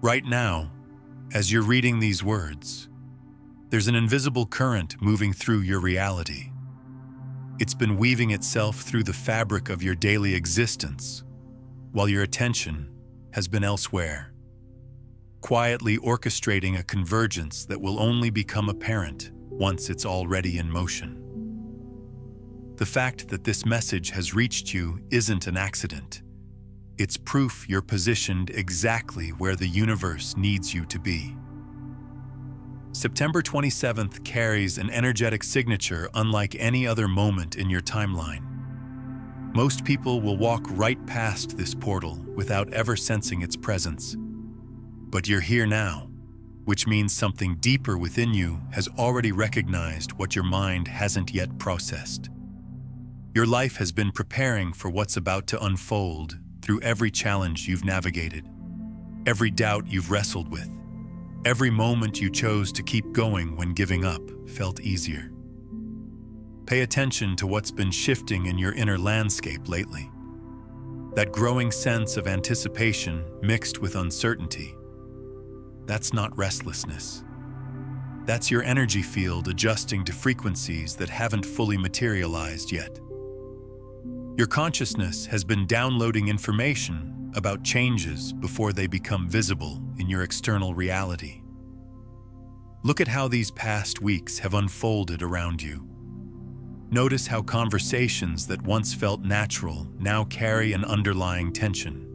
Right now, as you're reading these words, there's an invisible current moving through your reality. It's been weaving itself through the fabric of your daily existence, while your attention has been elsewhere, quietly orchestrating a convergence that will only become apparent once it's already in motion. The fact that this message has reached you isn't an accident. It's proof you're positioned exactly where the universe needs you to be. September 27th carries an energetic signature unlike any other moment in your timeline. Most people will walk right past this portal without ever sensing its presence. But you're here now, which means something deeper within you has already recognized what your mind hasn't yet processed. Your life has been preparing for what's about to unfold through every challenge you've navigated, every doubt you've wrestled with, every moment you chose to keep going when giving up felt easier. Pay attention to what's been shifting in your inner landscape lately. That growing sense of anticipation mixed with uncertainty. That's not restlessness. That's your energy field adjusting to frequencies that haven't fully materialized yet. Your consciousness has been downloading information about changes before they become visible in your external reality. Look at how these past weeks have unfolded around you. Notice how conversations that once felt natural now carry an underlying tension.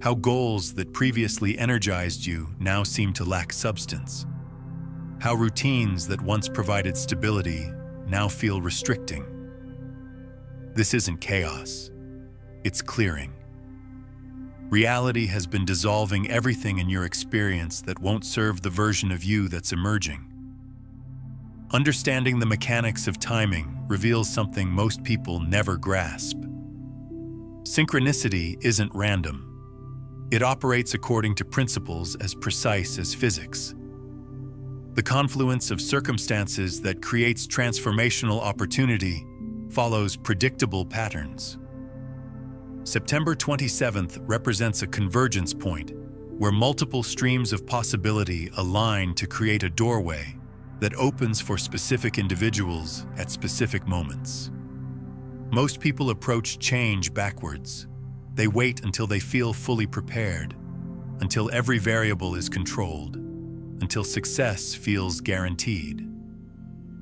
How goals that previously energized you now seem to lack substance. How routines that once provided stability now feel restricting. This isn't chaos. It's clearing. Reality has been dissolving everything in your experience that won't serve the version of you that's emerging. Understanding the mechanics of timing reveals something most people never grasp. Synchronicity isn't random. It operates according to principles as precise as physics. The confluence of circumstances that creates transformational opportunity follows predictable patterns. September 27th represents a convergence point where multiple streams of possibility align to create a doorway that opens for specific individuals at specific moments. Most people approach change backwards. They wait until they feel fully prepared, until every variable is controlled, until success feels guaranteed.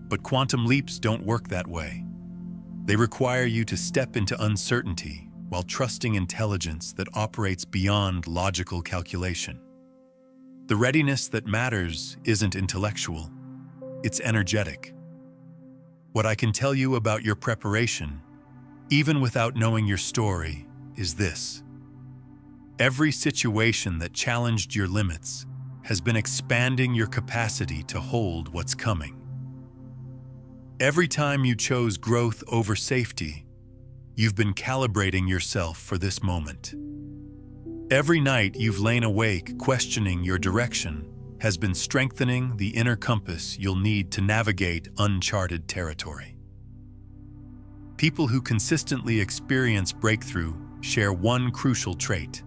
But quantum leaps don't work that way. They require you to step into uncertainty while trusting intelligence that operates beyond logical calculation. The readiness that matters isn't intellectual, it's energetic. What I can tell you about your preparation, even without knowing your story, is this. Every situation that challenged your limits has been expanding your capacity to hold what's coming. Every time you chose growth over safety, you've been calibrating yourself for this moment. Every night you've lain awake questioning your direction has been strengthening the inner compass you'll need to navigate uncharted territory. People who consistently experience breakthrough share one crucial trait.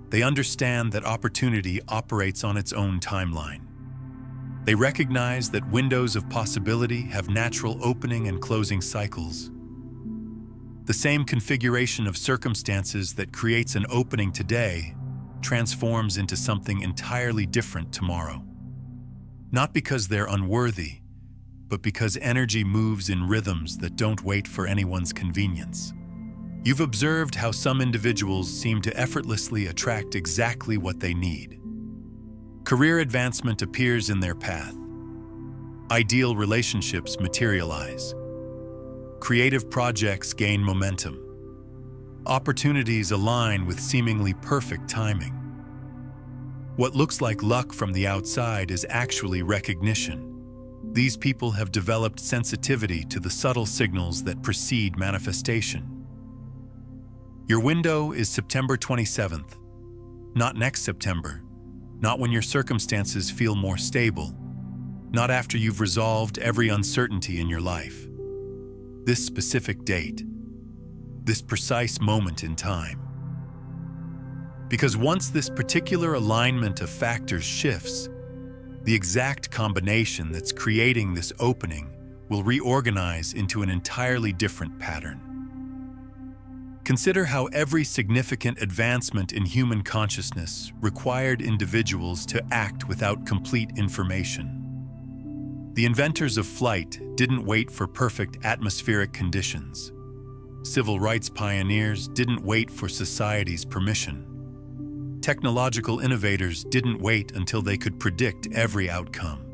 They understand that opportunity operates on its own timeline. They recognize that windows of possibility have natural opening and closing cycles. The same configuration of circumstances that creates an opening today transforms into something entirely different tomorrow. Not because they're unworthy, but because energy moves in rhythms that don't wait for anyone's convenience. You've observed how some individuals seem to effortlessly attract exactly what they need. Career advancement appears in their path. Ideal relationships materialize. Creative projects gain momentum. Opportunities align with seemingly perfect timing. What looks like luck from the outside is actually recognition. These people have developed sensitivity to the subtle signals that precede manifestation. Your window is September 27th, not next September, not when your circumstances feel more stable, not after you've resolved every uncertainty in your life. This specific date, this precise moment in time. Because once this particular alignment of factors shifts, the exact combination that's creating this opening will reorganize into an entirely different pattern. Consider how every significant advancement in human consciousness required individuals to act without complete information. The inventors of flight didn't wait for perfect atmospheric conditions. Civil rights pioneers didn't wait for society's permission. Technological innovators didn't wait until they could predict every outcome.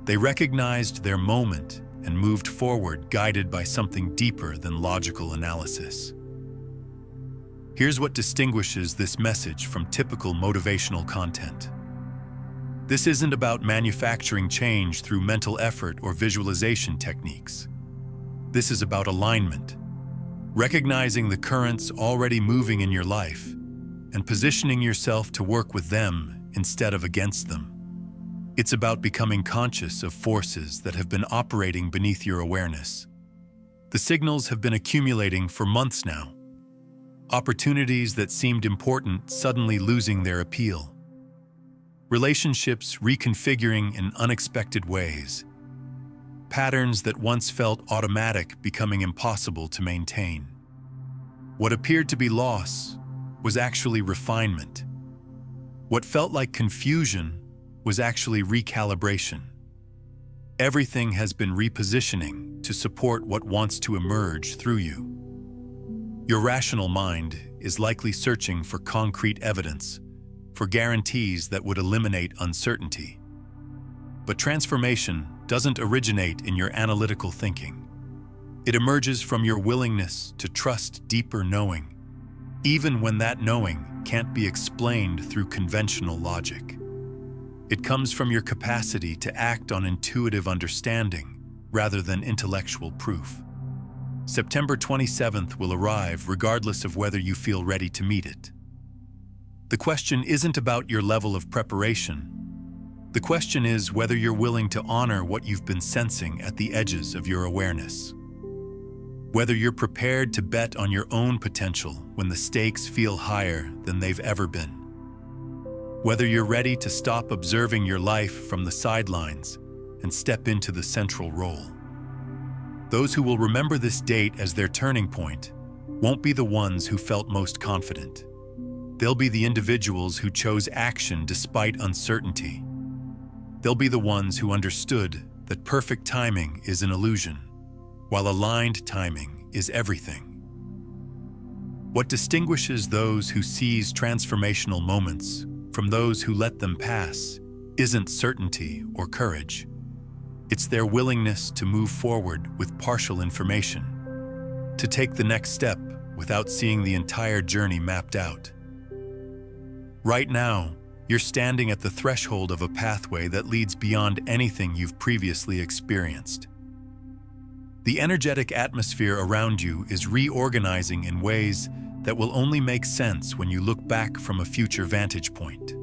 They recognized their moment and moved forward, guided by something deeper than logical analysis. Here's what distinguishes this message from typical motivational content. This isn't about manufacturing change through mental effort or visualization techniques. This is about alignment, recognizing the currents already moving in your life and positioning yourself to work with them instead of against them. It's about becoming conscious of forces that have been operating beneath your awareness. The signals have been accumulating for months now. Opportunities that seemed important suddenly losing their appeal. Relationships reconfiguring in unexpected ways. Patterns that once felt automatic becoming impossible to maintain. What appeared to be loss was actually refinement. What felt like confusion was actually recalibration. Everything has been repositioning to support what wants to emerge through you. Your rational mind is likely searching for concrete evidence, for guarantees that would eliminate uncertainty. But transformation doesn't originate in your analytical thinking. It emerges from your willingness to trust deeper knowing, even when that knowing can't be explained through conventional logic. It comes from your capacity to act on intuitive understanding rather than intellectual proof. September 27th will arrive regardless of whether you feel ready to meet it. The question isn't about your level of preparation. The question is whether you're willing to honor what you've been sensing at the edges of your awareness. Whether you're prepared to bet on your own potential when the stakes feel higher than they've ever been. Whether you're ready to stop observing your life from the sidelines and step into the central role. Those who will remember this date as their turning point won't be the ones who felt most confident. They'll be the individuals who chose action despite uncertainty. They'll be the ones who understood that perfect timing is an illusion, while aligned timing is everything. What distinguishes those who seize transformational moments from those who let them pass isn't certainty or courage. It's their willingness to move forward with partial information, to take the next step without seeing the entire journey mapped out. Right now, you're standing at the threshold of a pathway that leads beyond anything you've previously experienced. The energetic atmosphere around you is reorganizing in ways that will only make sense when you look back from a future vantage point.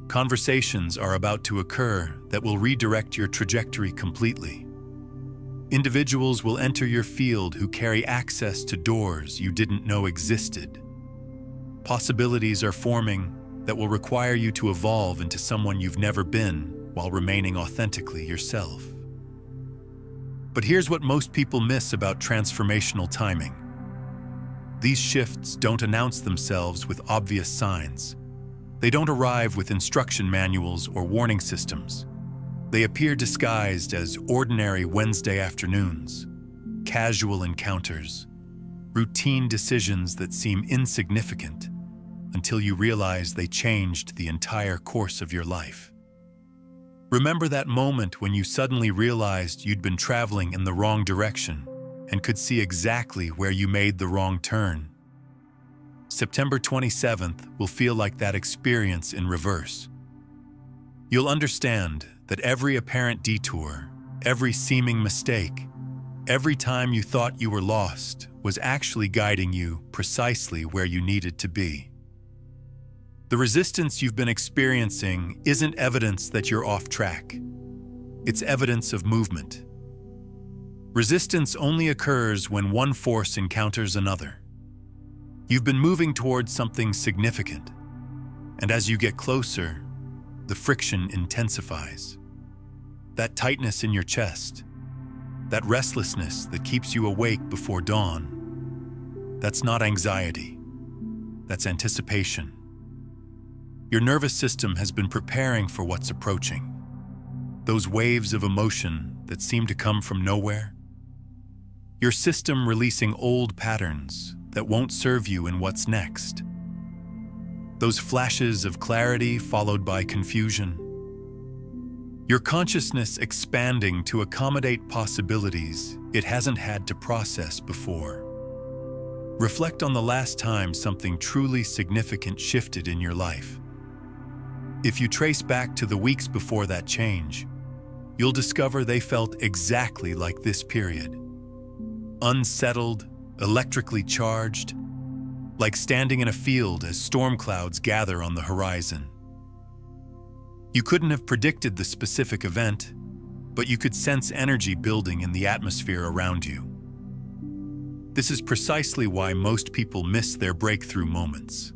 Conversations are about to occur that will redirect your trajectory completely. Individuals will enter your field who carry access to doors you didn't know existed. Possibilities are forming that will require you to evolve into someone you've never been while remaining authentically yourself. But here's what most people miss about transformational timing. These shifts don't announce themselves with obvious signs. They don't arrive with instruction manuals or warning systems. They appear disguised as ordinary Wednesday afternoons, casual encounters, routine decisions that seem insignificant until you realize they changed the entire course of your life. Remember that moment when you suddenly realized you'd been traveling in the wrong direction and could see exactly where you made the wrong turn. September 27th will feel like that experience in reverse. You'll understand that every apparent detour, every seeming mistake, every time you thought you were lost was actually guiding you precisely where you needed to be. The resistance you've been experiencing isn't evidence that you're off track. It's evidence of movement. Resistance only occurs when one force encounters another. You've been moving towards something significant, and as you get closer, the friction intensifies. That tightness in your chest, that restlessness that keeps you awake before dawn, that's not anxiety, that's anticipation. Your nervous system has been preparing for what's approaching. Those waves of emotion that seem to come from nowhere. Your system releasing old patterns that won't serve you in what's next. Those flashes of clarity followed by confusion. Your consciousness expanding to accommodate possibilities it hasn't had to process before. Reflect on the last time something truly significant shifted in your life. If you trace back to the weeks before that change, you'll discover they felt exactly like this period. Unsettled, electrically charged, like standing in a field as storm clouds gather on the horizon. You couldn't have predicted the specific event, but you could sense energy building in the atmosphere around you. This is precisely why most people miss their breakthrough moments.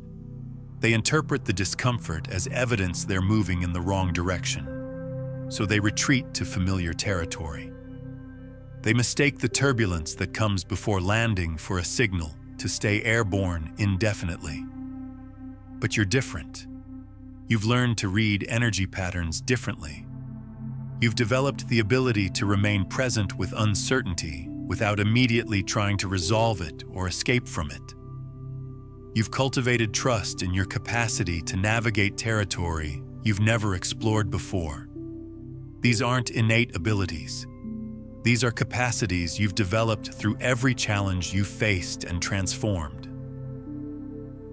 They interpret the discomfort as evidence they're moving in the wrong direction, so they retreat to familiar territory. They mistake the turbulence that comes before landing for a signal to stay airborne indefinitely. But you're different. You've learned to read energy patterns differently. You've developed the ability to remain present with uncertainty without immediately trying to resolve it or escape from it. You've cultivated trust in your capacity to navigate territory you've never explored before. These aren't innate abilities. These are capacities you've developed through every challenge you've faced and transformed.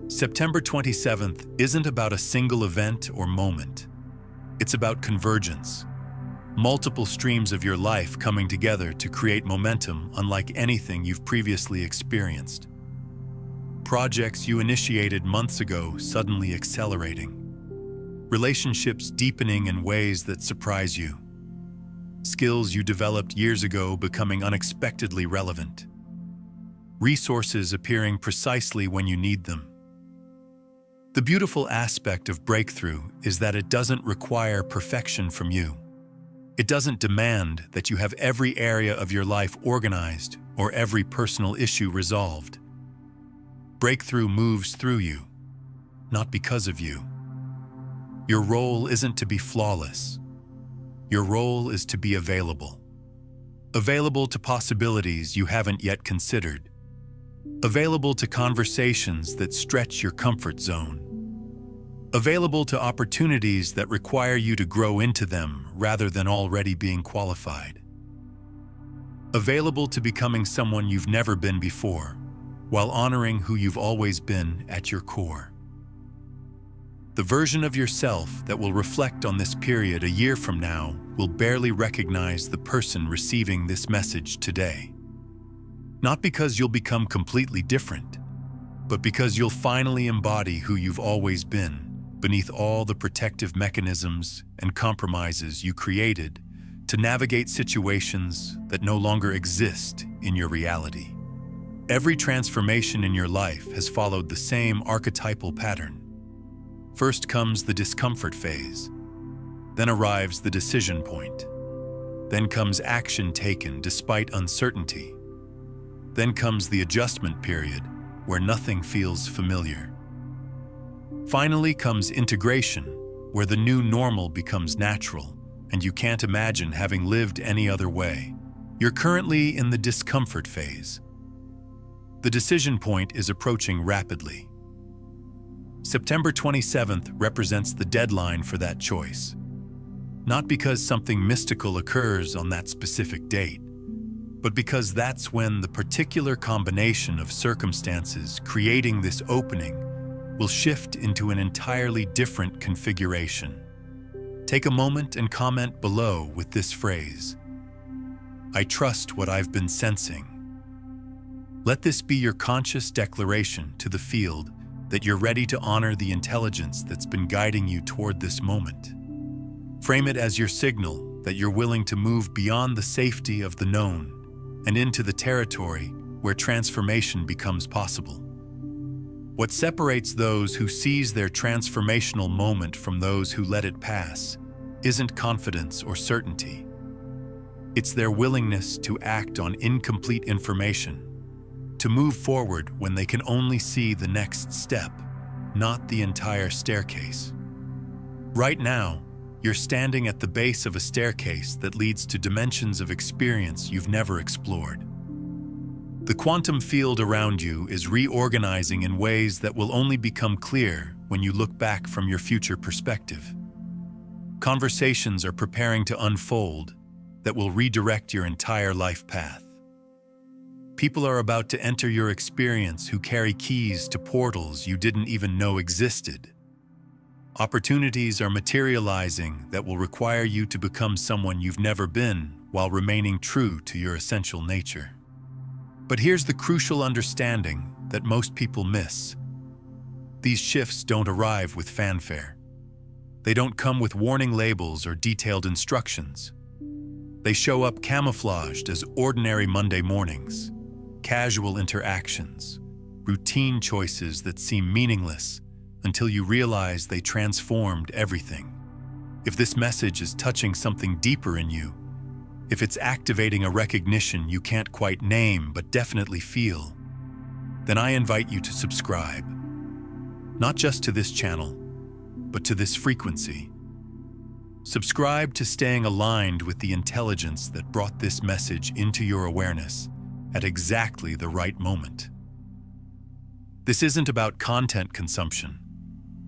September 27th isn't about a single event or moment. It's about convergence. Multiple streams of your life coming together to create momentum unlike anything you've previously experienced. Projects you initiated months ago suddenly accelerating. Relationships deepening in ways that surprise you. Skills you developed years ago becoming unexpectedly relevant. Resources appearing precisely when you need them. The beautiful aspect of breakthrough is that it doesn't require perfection from you. It doesn't demand that you have every area of your life organized or every personal issue resolved. Breakthrough moves through you, not because of you. Your role isn't to be flawless. Your role is to be available. Available to possibilities you haven't yet considered. Available to conversations that stretch your comfort zone. Available to opportunities that require you to grow into them rather than already being qualified. Available to becoming someone you've never been before, while honoring who you've always been at your core. The version of yourself that will reflect on this period a year from now will barely recognize the person receiving this message today. Not because you'll become completely different, but because you'll finally embody who you've always been, beneath all the protective mechanisms and compromises you created to navigate situations that no longer exist in your reality. Every transformation in your life has followed the same archetypal pattern. First comes the discomfort phase, then arrives the decision point, then comes action taken despite uncertainty, then comes the adjustment period where nothing feels familiar. Finally comes integration, where the new normal becomes natural and you can't imagine having lived any other way. You're currently in the discomfort phase. The decision point is approaching rapidly. September 27th represents the deadline for that choice. Not because something mystical occurs on that specific date, but because that's when the particular combination of circumstances creating this opening will shift into an entirely different configuration. Take a moment and comment below with this phrase: I trust what I've been sensing. Let this be your conscious declaration to the field that you're ready to honor the intelligence that's been guiding you toward this moment. Frame it as your signal that you're willing to move beyond the safety of the known and into the territory where transformation becomes possible. What separates those who seize their transformational moment from those who let it pass isn't confidence or certainty. It's their willingness to act on incomplete information, to move forward when they can only see the next step, not the entire staircase. Right now, you're standing at the base of a staircase that leads to dimensions of experience you've never explored. The quantum field around you is reorganizing in ways that will only become clear when you look back from your future perspective. Conversations are preparing to unfold that will redirect your entire life path. People are about to enter your experience who carry keys to portals you didn't even know existed. Opportunities are materializing that will require you to become someone you've never been while remaining true to your essential nature. But here's the crucial understanding that most people miss. These shifts don't arrive with fanfare. They don't come with warning labels or detailed instructions. They show up camouflaged as ordinary Monday mornings, casual interactions, routine choices that seem meaningless until you realize they transformed everything. If this message is touching something deeper in you, if it's activating a recognition you can't quite name but definitely feel, then I invite you to subscribe. Not just to this channel, but to this frequency. Subscribe to staying aligned with the intelligence that brought this message into your awareness at exactly the right moment. This isn't about content consumption.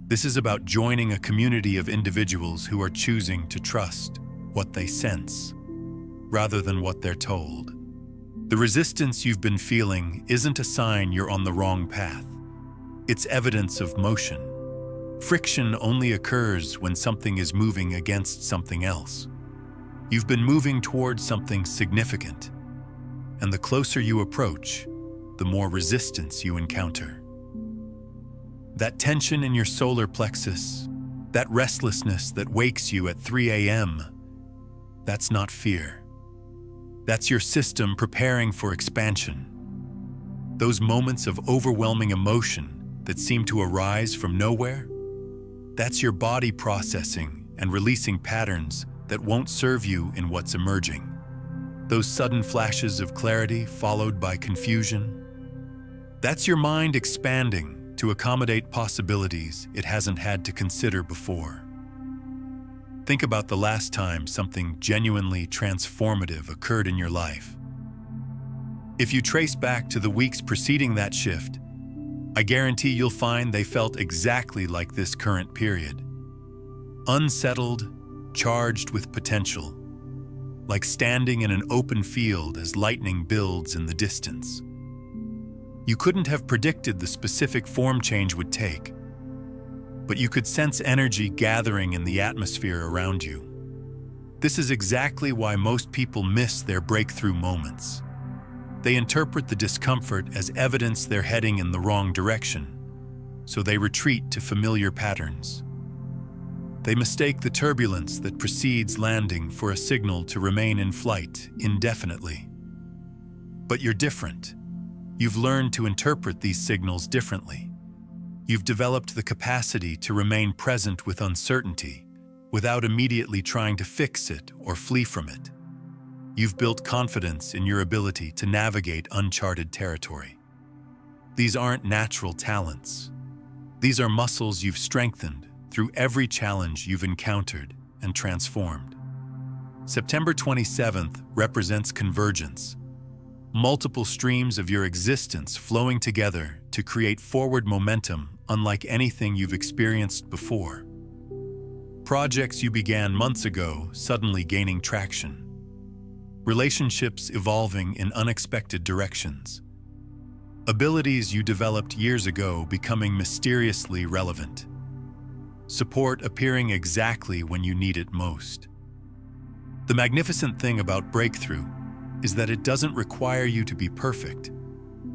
This is about joining a community of individuals who are choosing to trust what they sense, rather than what they're told. The resistance you've been feeling isn't a sign you're on the wrong path. It's evidence of motion. Friction only occurs when something is moving against something else. You've been moving towards something significant, and the closer you approach, the more resistance you encounter. That tension in your solar plexus, that restlessness that wakes you at 3 a.m., that's not fear. That's your system preparing for expansion. Those moments of overwhelming emotion that seem to arise from nowhere, that's your body processing and releasing patterns that won't serve you in what's emerging. Those sudden flashes of clarity followed by confusion, that's your mind expanding to accommodate possibilities it hasn't had to consider before. Think about the last time something genuinely transformative occurred in your life. If you trace back to the weeks preceding that shift, I guarantee you'll find they felt exactly like this current period. Unsettled, charged with potential, like standing in an open field as lightning builds in the distance. You couldn't have predicted the specific form change would take, but you could sense energy gathering in the atmosphere around you. This is exactly why most people miss their breakthrough moments. They interpret the discomfort as evidence they're heading in the wrong direction, so they retreat to familiar patterns. They mistake the turbulence that precedes landing for a signal to remain in flight indefinitely. But you're different. You've learned to interpret these signals differently. You've developed the capacity to remain present with uncertainty without immediately trying to fix it or flee from it. You've built confidence in your ability to navigate uncharted territory. These aren't natural talents. These are muscles you've strengthened through every challenge you've encountered and transformed. September 27th represents convergence, multiple streams of your existence flowing together to create forward momentum unlike anything you've experienced before. Projects you began months ago suddenly gaining traction. Relationships evolving in unexpected directions. Abilities you developed years ago becoming mysteriously relevant. Support appearing exactly when you need it most. The magnificent thing about breakthrough is that it doesn't require you to be perfect.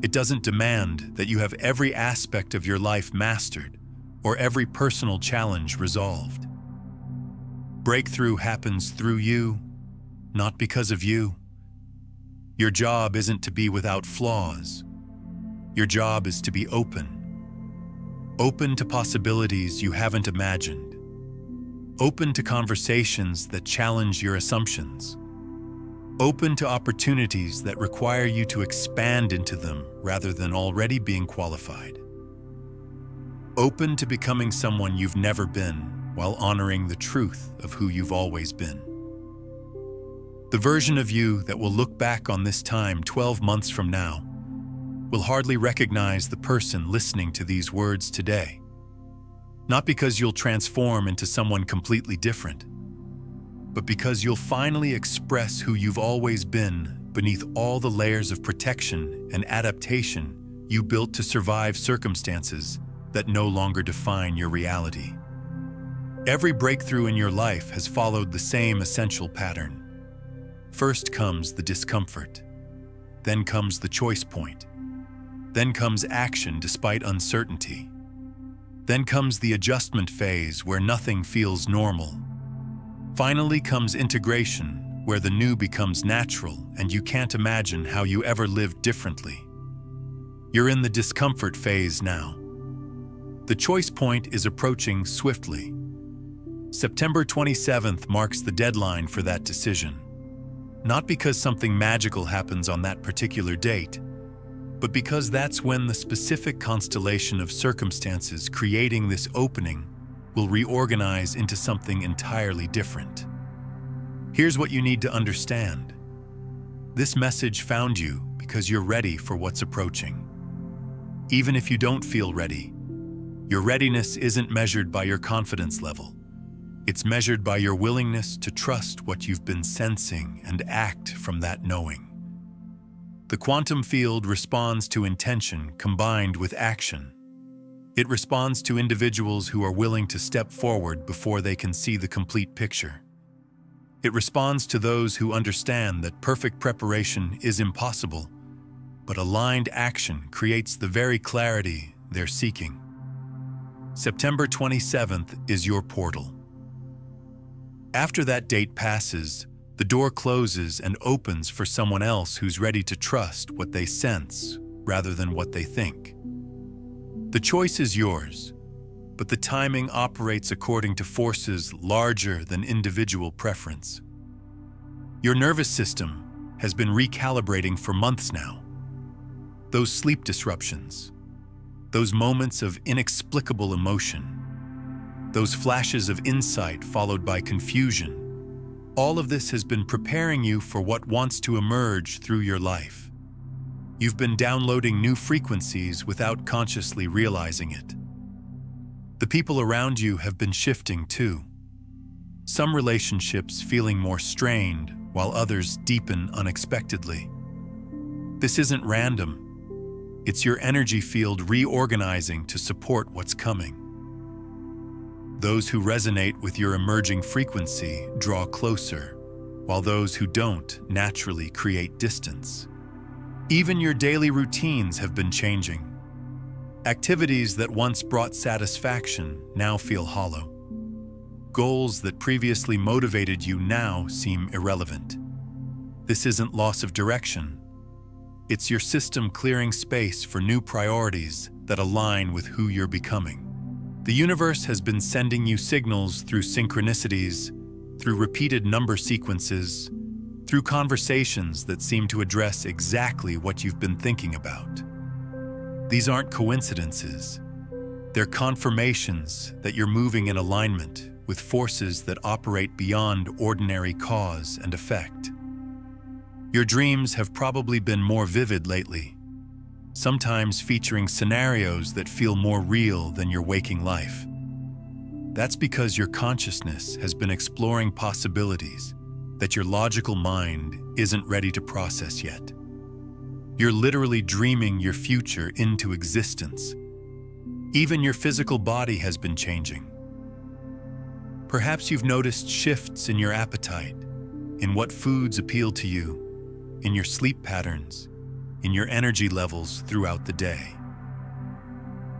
It doesn't demand that you have every aspect of your life mastered or every personal challenge resolved. Breakthrough happens through you, not because of you. Your job isn't to be without flaws. Your job is to be open, open to possibilities you haven't imagined, open to conversations that challenge your assumptions, open to opportunities that require you to expand into them rather than already being qualified, open to becoming someone you've never been while honoring the truth of who you've always been. The version of you that will look back on this time 12 months from now will hardly recognize the person listening to these words today. Not because you'll transform into someone completely different, but because you'll finally express who you've always been beneath all the layers of protection and adaptation you built to survive circumstances that no longer define your reality. Every breakthrough in your life has followed the same essential pattern. First comes the discomfort, then comes the choice point, then comes action despite uncertainty, then comes the adjustment phase where nothing feels normal. Finally comes integration, where the new becomes natural and you can't imagine how you ever lived differently. You're in the discomfort phase now. The choice point is approaching swiftly. September 27th marks the deadline for that decision. Not because something magical happens on that particular date, but because that's when the specific constellation of circumstances creating this opening will reorganize into something entirely different. Here's what you need to understand. This message found you because you're ready for what's approaching. Even if you don't feel ready, your readiness isn't measured by your confidence level. It's measured by your willingness to trust what you've been sensing and act from that knowing. The quantum field responds to intention combined with action. It responds to individuals who are willing to step forward before they can see the complete picture. It responds to those who understand that perfect preparation is impossible, but aligned action creates the very clarity they're seeking. September 27th is your portal. After that date passes, the door closes and opens for someone else who's ready to trust what they sense rather than what they think. The choice is yours, but the timing operates according to forces larger than individual preference. Your nervous system has been recalibrating for months now. Those sleep disruptions, those moments of inexplicable emotion, those flashes of insight followed by confusion, all of this has been preparing you for what wants to emerge through your life. You've been downloading new frequencies without consciously realizing it. The people around you have been shifting too. Some relationships feeling more strained, while others deepen unexpectedly. This isn't random. It's your energy field reorganizing to support what's coming. Those who resonate with your emerging frequency draw closer, while those who don't naturally create distance. Even your daily routines have been changing. Activities that once brought satisfaction now feel hollow. Goals that previously motivated you now seem irrelevant. This isn't loss of direction. It's your system clearing space for new priorities that align with who you're becoming. The universe has been sending you signals through synchronicities, through repeated number sequences, through conversations that seem to address exactly what you've been thinking about. These aren't coincidences. They're confirmations that you're moving in alignment with forces that operate beyond ordinary cause and effect. Your dreams have probably been more vivid lately, sometimes featuring scenarios that feel more real than your waking life. That's because your consciousness has been exploring possibilities that your logical mind isn't ready to process yet. You're literally dreaming your future into existence. Even your physical body has been changing. Perhaps you've noticed shifts in your appetite, in what foods appeal to you, in your sleep patterns, in your energy levels throughout the day.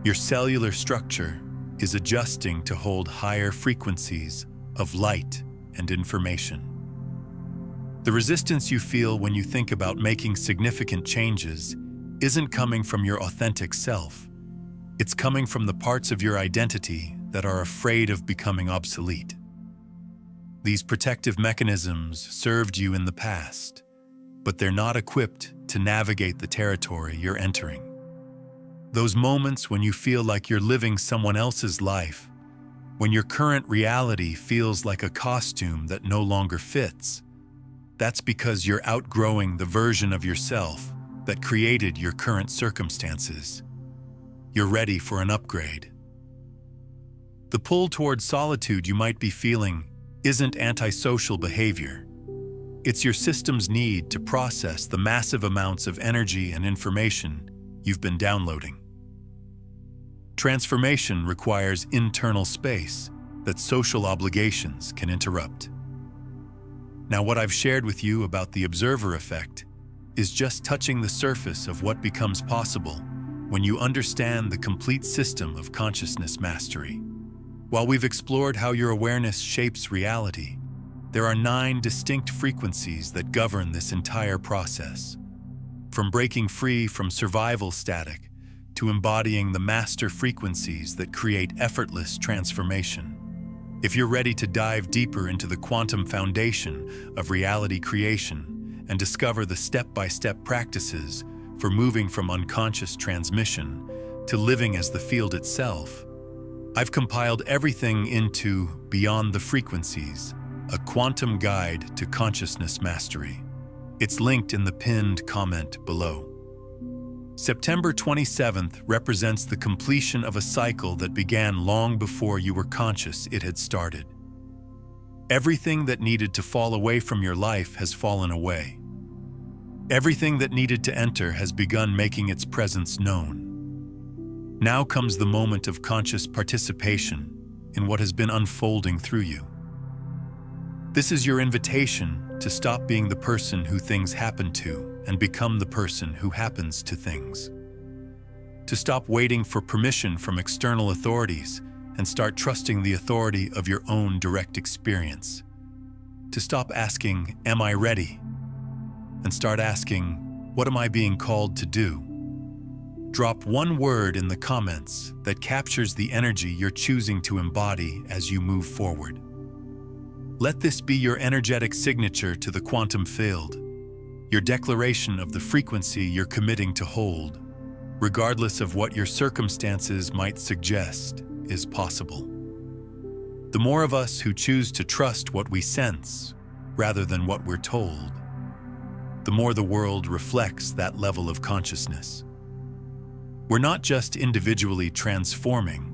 Your cellular structure is adjusting to hold higher frequencies of light and information. The resistance you feel when you think about making significant changes isn't coming from your authentic self. It's coming from the parts of your identity that are afraid of becoming obsolete. These protective mechanisms served you in the past, but they're not equipped to navigate the territory you're entering. Those moments when you feel like you're living someone else's life, when your current reality feels like a costume that no longer fits, that's because you're outgrowing the version of yourself that created your current circumstances. You're ready for an upgrade. The pull toward solitude you might be feeling isn't antisocial behavior. It's your system's need to process the massive amounts of energy and information you've been downloading. Transformation requires internal space that social obligations can interrupt. Now, what I've shared with you about the observer effect is just touching the surface of what becomes possible when you understand the complete system of consciousness mastery. While we've explored how your awareness shapes reality, there are 9 distinct frequencies that govern this entire process. From breaking free from survival static to embodying the master frequencies that create effortless transformation. If you're ready to dive deeper into the quantum foundation of reality creation and discover the step-by-step practices for moving from unconscious transmission to living as the field itself, I've compiled everything into Beyond the Frequencies, a quantum guide to consciousness mastery. It's linked in the pinned comment below. September 27th represents the completion of a cycle that began long before you were conscious it had started. Everything that needed to fall away from your life has fallen away. Everything that needed to enter has begun making its presence known. Now comes the moment of conscious participation in what has been unfolding through you. This is your invitation to stop being the person who things happen to and become the person who happens to things. To stop waiting for permission from external authorities and start trusting the authority of your own direct experience. To stop asking, "Am I ready?" and start asking, "What am I being called to do?" Drop one word in the comments that captures the energy you're choosing to embody as you move forward. Let this be your energetic signature to the quantum field, your declaration of the frequency you're committing to hold, regardless of what your circumstances might suggest is possible. The more of us who choose to trust what we sense rather than what we're told, the more the world reflects that level of consciousness. We're not just individually transforming,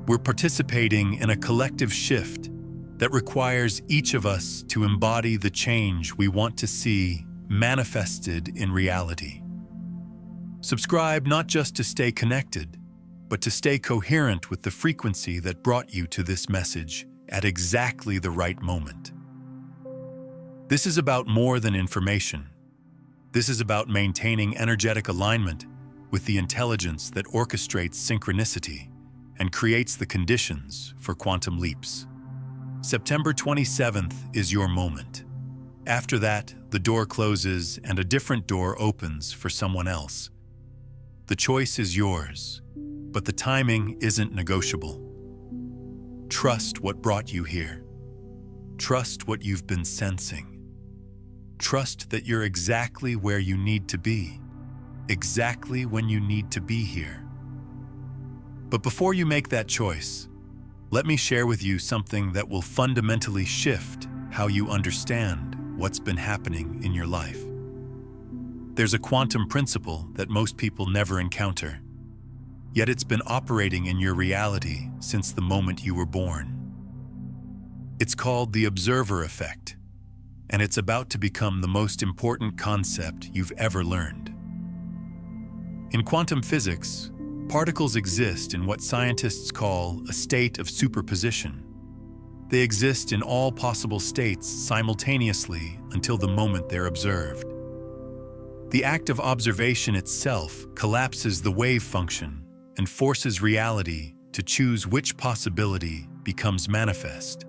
we're participating in a collective shift that requires each of us to embody the change we want to see manifested in reality. Subscribe not just to stay connected, but to stay coherent with the frequency that brought you to this message at exactly the right moment. This is about more than information. This is about maintaining energetic alignment with the intelligence that orchestrates synchronicity and creates the conditions for quantum leaps. September 27th is your moment. After that, the door closes and a different door opens for someone else. The choice is yours, but the timing isn't negotiable. Trust what brought you here. Trust what you've been sensing. Trust that you're exactly where you need to be, exactly when you need to be here. But before you make that choice, let me share with you something that will fundamentally shift how you understand what's been happening in your life. There's a quantum principle that most people never encounter, yet it's been operating in your reality since the moment you were born. It's called the observer effect, and it's about to become the most important concept you've ever learned. In quantum physics, particles exist in what scientists call a state of superposition. They exist in all possible states simultaneously until the moment they're observed. The act of observation itself collapses the wave function and forces reality to choose which possibility becomes manifest.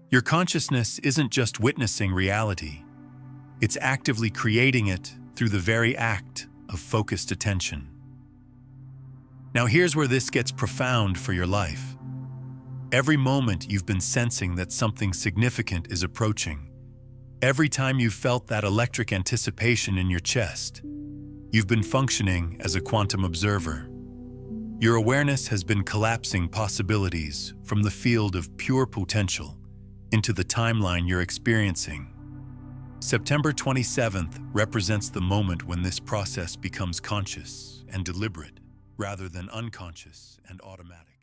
Your consciousness isn't just witnessing reality, it's actively creating it through the very act of focused attention. Now here's where this gets profound for your life. Every moment you've been sensing that something significant is approaching. Every time you've felt that electric anticipation in your chest, you've been functioning as a quantum observer. Your awareness has been collapsing possibilities from the field of pure potential into the timeline you're experiencing. September 27th represents the moment when this process becomes conscious and deliberate, rather than unconscious and automatic.